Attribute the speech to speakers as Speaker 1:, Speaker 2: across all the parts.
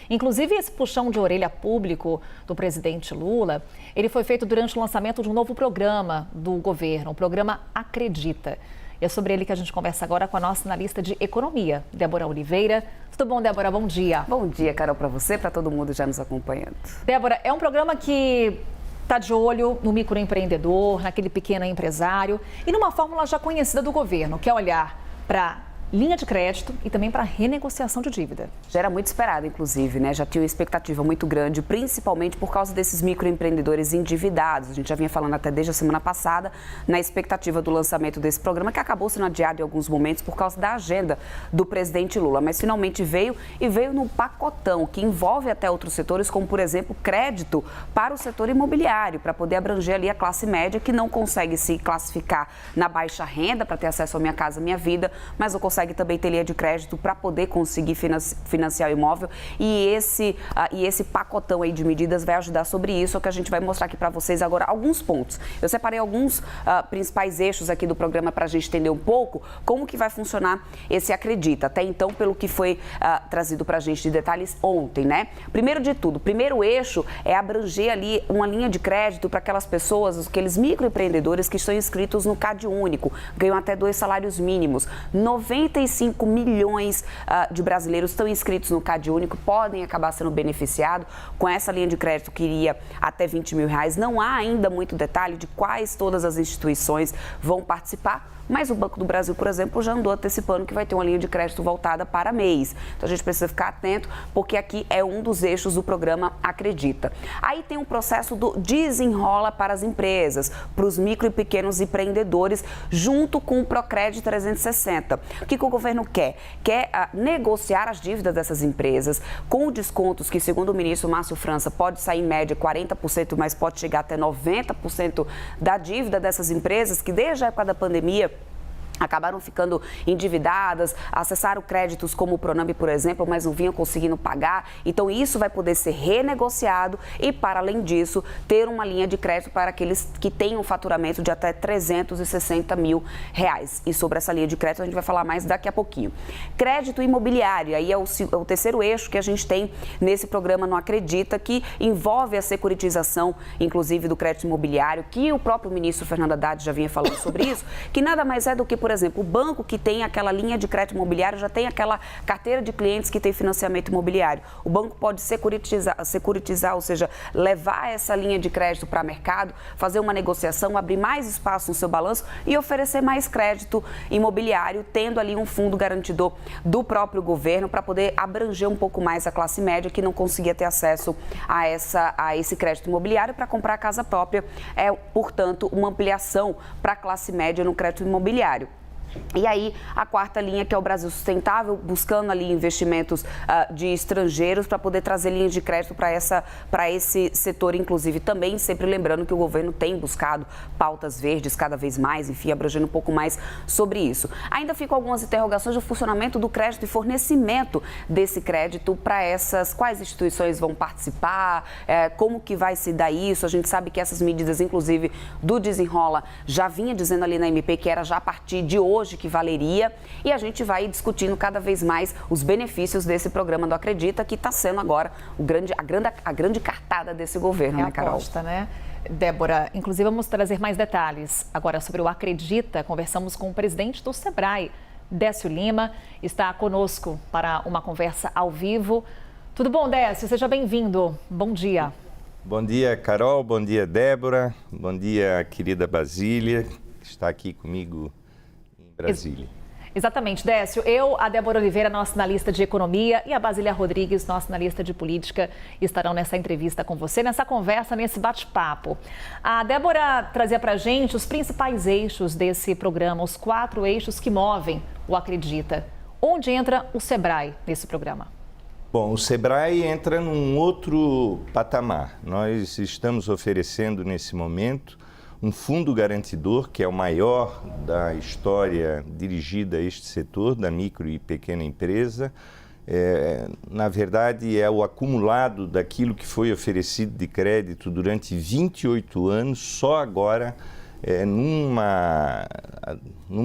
Speaker 1: Inclusive, esse puxão de orelha público do presidente Lula, ele foi feito durante o lançamento de um novo programa do governo, o programa Acredita. E é sobre ele que a gente conversa agora com a nossa analista de economia, Débora Oliveira. Tudo bom, Débora? Bom dia.
Speaker 2: Bom dia, Carol, para você, para todo mundo já nos acompanhando.
Speaker 1: Débora, é um programa que está de olho no microempreendedor, naquele pequeno empresário e numa fórmula já conhecida do governo, que é olhar para linha de crédito e também para renegociação de dívida.
Speaker 2: Já era muito esperado, inclusive, né? Já tinha uma expectativa muito grande, principalmente por causa desses microempreendedores endividados. A gente já vinha falando até desde a semana passada, na expectativa do lançamento desse programa, que acabou sendo adiado em alguns momentos por causa da agenda do presidente Lula. Mas finalmente veio e veio num pacotão que envolve até outros setores, como, por exemplo, crédito para o setor imobiliário, para poder abranger ali a classe média que não consegue se classificar na baixa renda para ter acesso à Minha Casa Minha Vida, mas não consegue também ter linha de crédito para poder conseguir financiar o imóvel. E esse pacotão aí de medidas vai ajudar sobre isso, que a gente vai mostrar aqui para vocês agora alguns pontos. Eu separei alguns principais eixos aqui do programa para a gente entender um pouco como que vai funcionar esse Acredita. Até então, pelo que foi trazido para a gente de detalhes ontem, né? Primeiro de tudo, o primeiro eixo é abranger ali uma linha de crédito para aquelas pessoas, aqueles microempreendedores que estão inscritos no Cade Único, ganham até 2 salários mínimos. 95 milhões de brasileiros estão inscritos no Cade Único, podem acabar sendo beneficiados com essa linha de crédito que iria até R$20 mil. Não há ainda muito detalhe de quais todas as instituições vão participar, mas o Banco do Brasil, por exemplo, já andou antecipando que vai ter uma linha de crédito voltada para mês. Então, a gente precisa ficar atento, porque aqui é um dos eixos do programa Acredita. Aí tem um processo do desenrola para as empresas, para os micro e pequenos empreendedores, junto com o Procred 360. O que o governo quer? Quer negociar as dívidas dessas empresas com descontos que, segundo o ministro Márcio França, pode sair em média 40%, mas pode chegar até 90% da dívida dessas empresas, que desde a época da pandemia acabaram ficando endividadas, acessaram créditos como o Pronampe, por exemplo, mas não vinham conseguindo pagar. Então, isso vai poder ser renegociado e, para além disso, ter uma linha de crédito para aqueles que têm um faturamento de até R$360 mil. E sobre essa linha de crédito, a gente vai falar mais daqui a pouquinho. Crédito imobiliário, aí é o terceiro eixo que a gente tem nesse programa Não Acredita, que envolve a securitização, inclusive, do crédito imobiliário, que o próprio ministro Fernando Haddad já vinha falando sobre isso, que nada mais é do que, por exemplo, o banco que tem aquela linha de crédito imobiliário já tem aquela carteira de clientes que tem financiamento imobiliário. O banco pode securitizar, ou seja, levar essa linha de crédito para o mercado, fazer uma negociação, abrir mais espaço no seu balanço e oferecer mais crédito imobiliário, tendo ali um fundo garantidor do próprio governo para poder abranger um pouco mais a classe média que não conseguia ter acesso a esse crédito imobiliário para comprar a casa própria. É, portanto, uma ampliação para a classe média no crédito imobiliário. E aí, a quarta linha, que é o Brasil Sustentável, buscando ali investimentos de estrangeiros para poder trazer linhas de crédito para esse setor, inclusive também, sempre lembrando que o governo tem buscado pautas verdes cada vez mais, enfim, abrangendo um pouco mais sobre isso. Ainda ficam algumas interrogações do funcionamento do crédito e fornecimento desse crédito para quais instituições vão participar, como que vai se dar isso. A gente sabe que essas medidas, inclusive, do Desenrola, já vinha dizendo ali na MP que era já a partir de hoje que valeria, e a gente vai discutindo cada vez mais os benefícios desse programa do Acredita, que está sendo agora a grande cartada desse governo, né, Carol?
Speaker 1: Aposta, né? Débora, inclusive vamos trazer mais detalhes agora sobre o Acredita. Conversamos com o presidente do Sebrae, Décio Lima, está conosco para uma conversa ao vivo. Tudo bom, Décio? Seja bem-vindo. Bom dia.
Speaker 3: Bom dia, Carol. Bom dia, Débora. Bom dia, querida Basília, que está aqui comigo Brasília.
Speaker 1: Exatamente, Décio. Eu, a Débora Oliveira, nossa analista de economia, e a Basília Rodrigues, nossa analista de política, estarão nessa entrevista com você, nessa conversa, nesse bate-papo. A Débora trazia para a gente os principais eixos desse programa, os 4 eixos que movem o Acredita. Onde entra o Sebrae nesse programa?
Speaker 3: Bom, o Sebrae entra num outro patamar. Nós estamos oferecendo nesse momento um fundo garantidor, que é o maior da história dirigida a este setor, da micro e pequena empresa. Na verdade, é o acumulado daquilo que foi oferecido de crédito durante 28 anos, só agora numa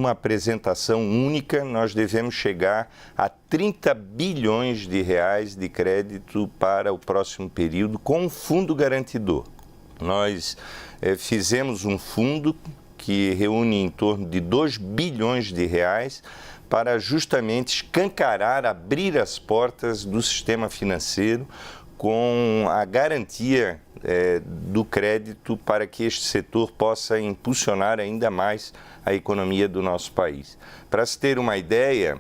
Speaker 3: apresentação única, nós devemos chegar a 30 bilhões de reais de crédito para o próximo período com um fundo garantidor. Nós fizemos um fundo que reúne em torno de 2 bilhões de reais para justamente escancarar, abrir as portas do sistema financeiro com a garantia do crédito para que este setor possa impulsionar ainda mais a economia do nosso país. Para se ter uma ideia,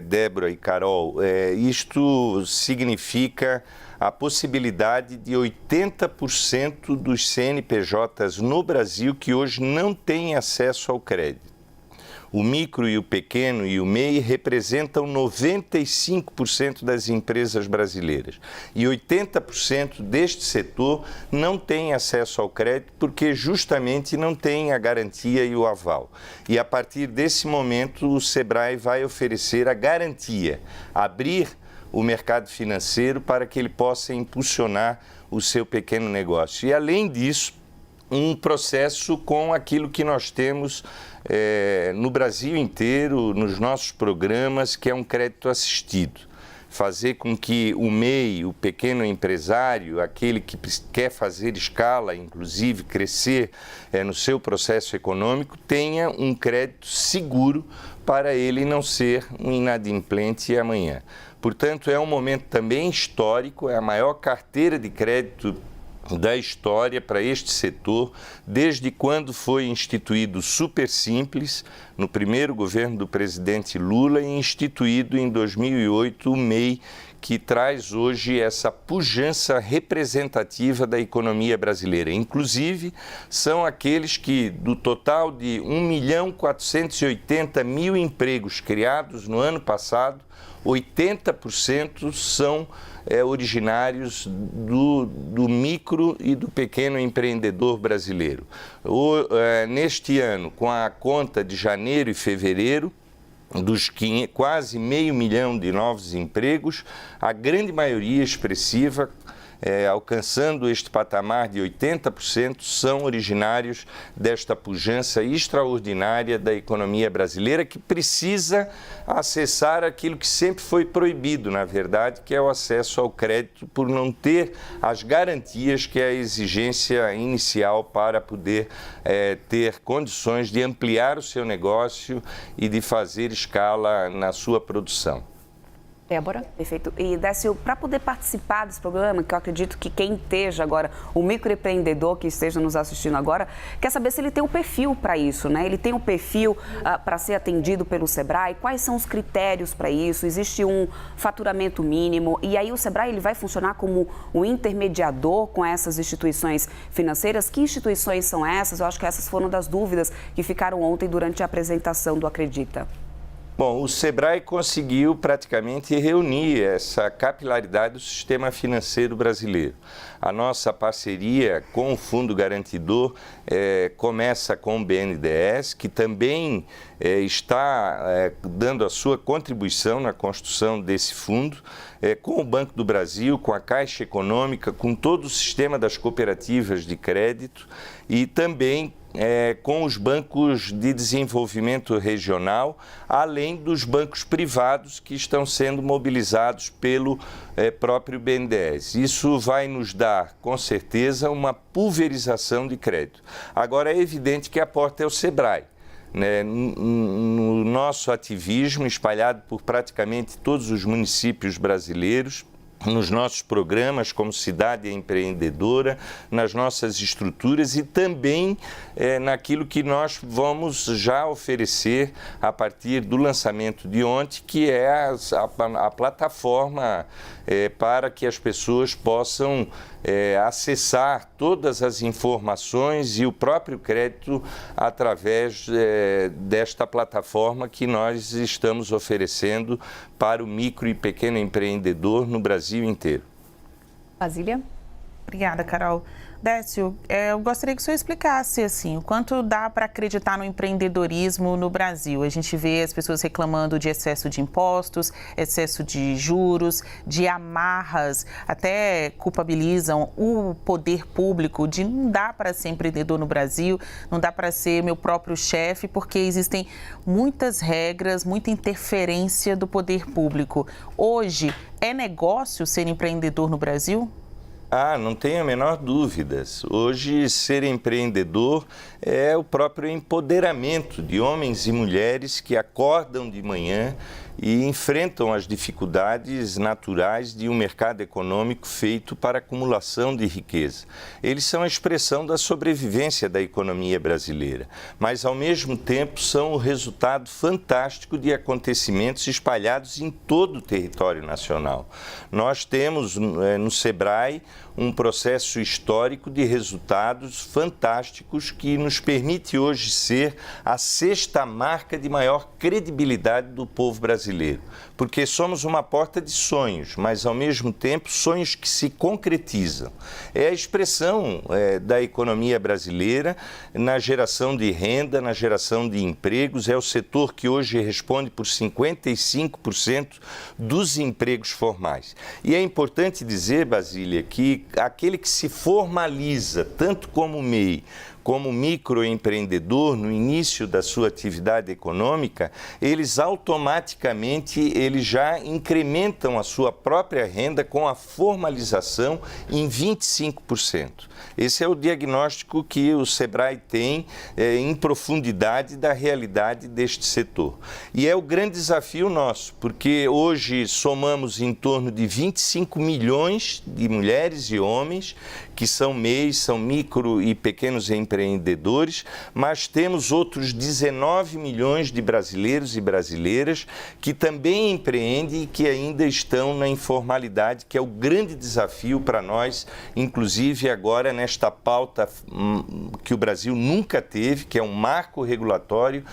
Speaker 3: Débora e Carol, isto significa a possibilidade de 80% dos CNPJs no Brasil que hoje não têm acesso ao crédito. O micro e o pequeno e o MEI representam 95% das empresas brasileiras. E 80% deste setor não tem acesso ao crédito porque justamente não tem a garantia e o aval. E a partir desse momento o Sebrae vai oferecer a garantia, abrir o mercado financeiro para que ele possa impulsionar o seu pequeno negócio. E além disso, um processo com aquilo que nós temos no Brasil inteiro, nos nossos programas, que é um crédito assistido. Fazer com que o MEI, o pequeno empresário, aquele que quer fazer escala, inclusive crescer no seu processo econômico, tenha um crédito seguro para ele não ser um inadimplente amanhã. Portanto, é um momento também histórico, é a maior carteira de crédito da história para este setor, desde quando foi instituído o Super Simples, no primeiro governo do presidente Lula, e instituído em 2008 o MEI, que traz hoje essa pujança representativa da economia brasileira. Inclusive, são aqueles que, do total de 1.480.000 empregos criados no ano passado, 80% são originários do micro e do pequeno empreendedor brasileiro. Neste ano, com a conta de janeiro e fevereiro, dos quase 500 mil de novos empregos, a grande maioria expressiva, alcançando este patamar de 80%, são originários desta pujança extraordinária da economia brasileira, que precisa acessar aquilo que sempre foi proibido, na verdade, que é o acesso ao crédito, por não ter as garantias que é a exigência inicial para poder ter condições de ampliar o seu negócio e de fazer escala na sua produção.
Speaker 1: Débora?
Speaker 2: Perfeito. E, Décio, para poder participar desse programa, que eu acredito que quem esteja agora, o microempreendedor que esteja nos assistindo agora, quer saber se ele tem um perfil para isso, né? Ele tem um perfil para ser atendido pelo Sebrae? Quais são os critérios para isso? Existe um faturamento mínimo? E aí o Sebrae ele vai funcionar como um intermediador com essas instituições financeiras? Que instituições são essas? Eu acho que essas foram das dúvidas que ficaram ontem durante a apresentação do Acredita.
Speaker 3: Bom, o Sebrae conseguiu praticamente reunir essa capilaridade do sistema financeiro brasileiro. A nossa parceria com o Fundo Garantidor começa com o BNDES, que também está dando a sua contribuição na construção desse fundo, com o Banco do Brasil, com a Caixa Econômica, com todo o sistema das cooperativas de crédito e também com os bancos de desenvolvimento regional, além dos bancos privados que estão sendo mobilizados pelo próprio BNDES. Isso vai nos dar, com certeza, uma pulverização de crédito. Agora, é evidente que a porta é o Sebrae. No nosso ativismo, espalhado por praticamente todos os municípios brasileiros, nos nossos programas como Cidade Empreendedora, nas nossas estruturas e também naquilo que nós vamos já oferecer a partir do lançamento de ontem, que é a plataforma para que as pessoas possam acessar todas as informações e o próprio crédito através desta plataforma que nós estamos oferecendo para o micro e pequeno empreendedor no Brasil inteiro.
Speaker 1: Basília?
Speaker 4: Obrigada, Carol. Décio, eu gostaria que o senhor explicasse assim, o quanto dá para acreditar no empreendedorismo no Brasil. A gente vê as pessoas reclamando de excesso de impostos, excesso de juros, de amarras, até culpabilizam o poder público de não dá para ser empreendedor no Brasil, não dá para ser meu próprio chefe, porque existem muitas regras, muita interferência do poder público. Hoje, é negócio ser empreendedor no Brasil?
Speaker 3: Não tenho a menor dúvidas. Hoje, ser empreendedor é o próprio empoderamento de homens e mulheres que acordam de manhã e enfrentam as dificuldades naturais de um mercado econômico feito para acumulação de riqueza. Eles são a expressão da sobrevivência da economia brasileira, mas ao mesmo tempo são o resultado fantástico de acontecimentos espalhados em todo o território nacional. Nós temos no SEBRAE um processo histórico de resultados fantásticos que nos permite hoje ser a sexta marca de maior credibilidade do povo brasileiro, porque somos uma porta de sonhos, mas ao mesmo tempo sonhos que se concretizam. É a expressão da economia brasileira na geração de renda, na geração de empregos, é o setor que hoje responde por 55% dos empregos formais. E é importante dizer, Basília, que aquele que se formaliza tanto como MEI, como microempreendedor no início da sua atividade econômica, eles automaticamente já incrementam a sua própria renda com a formalização em 25%. Esse é o diagnóstico que o SEBRAE tem em profundidade da realidade deste setor. E é o grande desafio nosso, porque hoje somamos em torno de 25 milhões de mulheres e homens que são MEIs, são micro e pequenos empreendedores, mas temos outros 19 milhões de brasileiros e brasileiras que também empreendem e que ainda estão na informalidade, que é o grande desafio para nós, inclusive agora nesta pauta que o Brasil nunca teve, que é um marco regulatório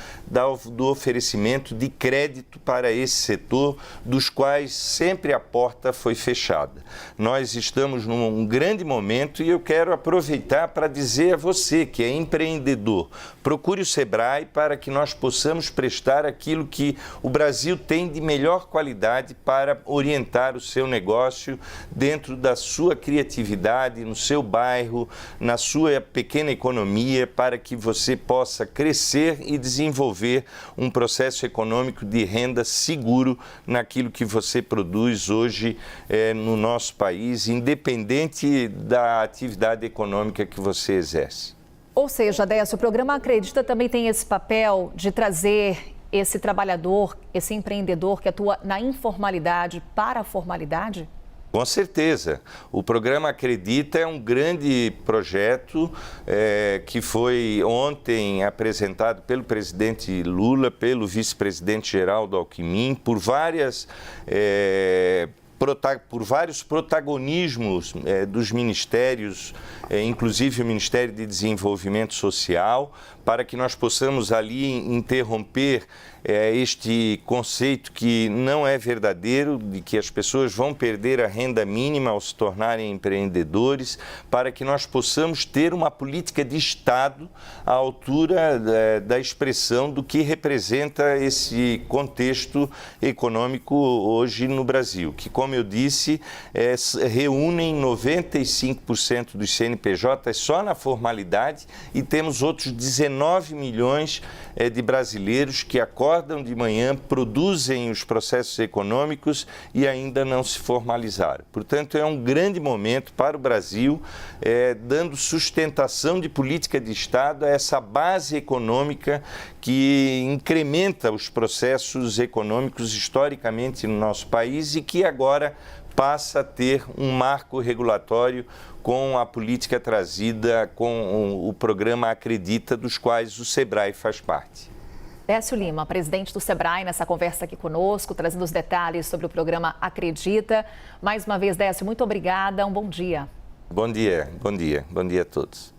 Speaker 3: do oferecimento de crédito para esse setor, dos quais sempre a porta foi fechada. Nós estamos num grande momento e eu quero aproveitar para dizer a você que é empreendedor, procure o SEBRAE para que nós possamos prestar aquilo que o Brasil tem de melhor qualidade para orientar o seu negócio dentro da sua criatividade, no seu bairro, na sua pequena economia, para que você possa crescer e desenvolver um processo econômico de renda seguro naquilo que você produz hoje no nosso país, independente da atividade econômica que você exerce.
Speaker 1: Ou seja, Décio, o programa Acredita também tem esse papel de trazer esse trabalhador, esse empreendedor que atua na informalidade para a formalidade?
Speaker 3: Com certeza. O programa Acredita é um grande projeto que foi ontem apresentado pelo presidente Lula, pelo vice-presidente Geraldo Alckmin, por vários protagonismos dos ministérios, inclusive o Ministério de Desenvolvimento Social, para que nós possamos ali interromper este conceito que não é verdadeiro, de que as pessoas vão perder a renda mínima ao se tornarem empreendedores, para que nós possamos ter uma política de Estado à altura da expressão do que representa esse contexto econômico hoje no Brasil, que, como eu disse, reúnem 95% dos CNPJs só na formalidade e temos outros 19 milhões de brasileiros que acordam de manhã, produzem os processos econômicos e ainda não se formalizaram. Portanto, é um grande momento para o Brasil, dando sustentação de política de Estado a essa base econômica que incrementa os processos econômicos historicamente no nosso país e que agora passa a ter um marco regulatório com a política trazida com o programa Acredita, dos quais o SEBRAE faz parte.
Speaker 1: Décio Lima, presidente do SEBRAE, nessa conversa aqui conosco, trazendo os detalhes sobre o programa Acredita. Mais uma vez, Décio, muito obrigada, um bom dia.
Speaker 3: Bom dia a todos.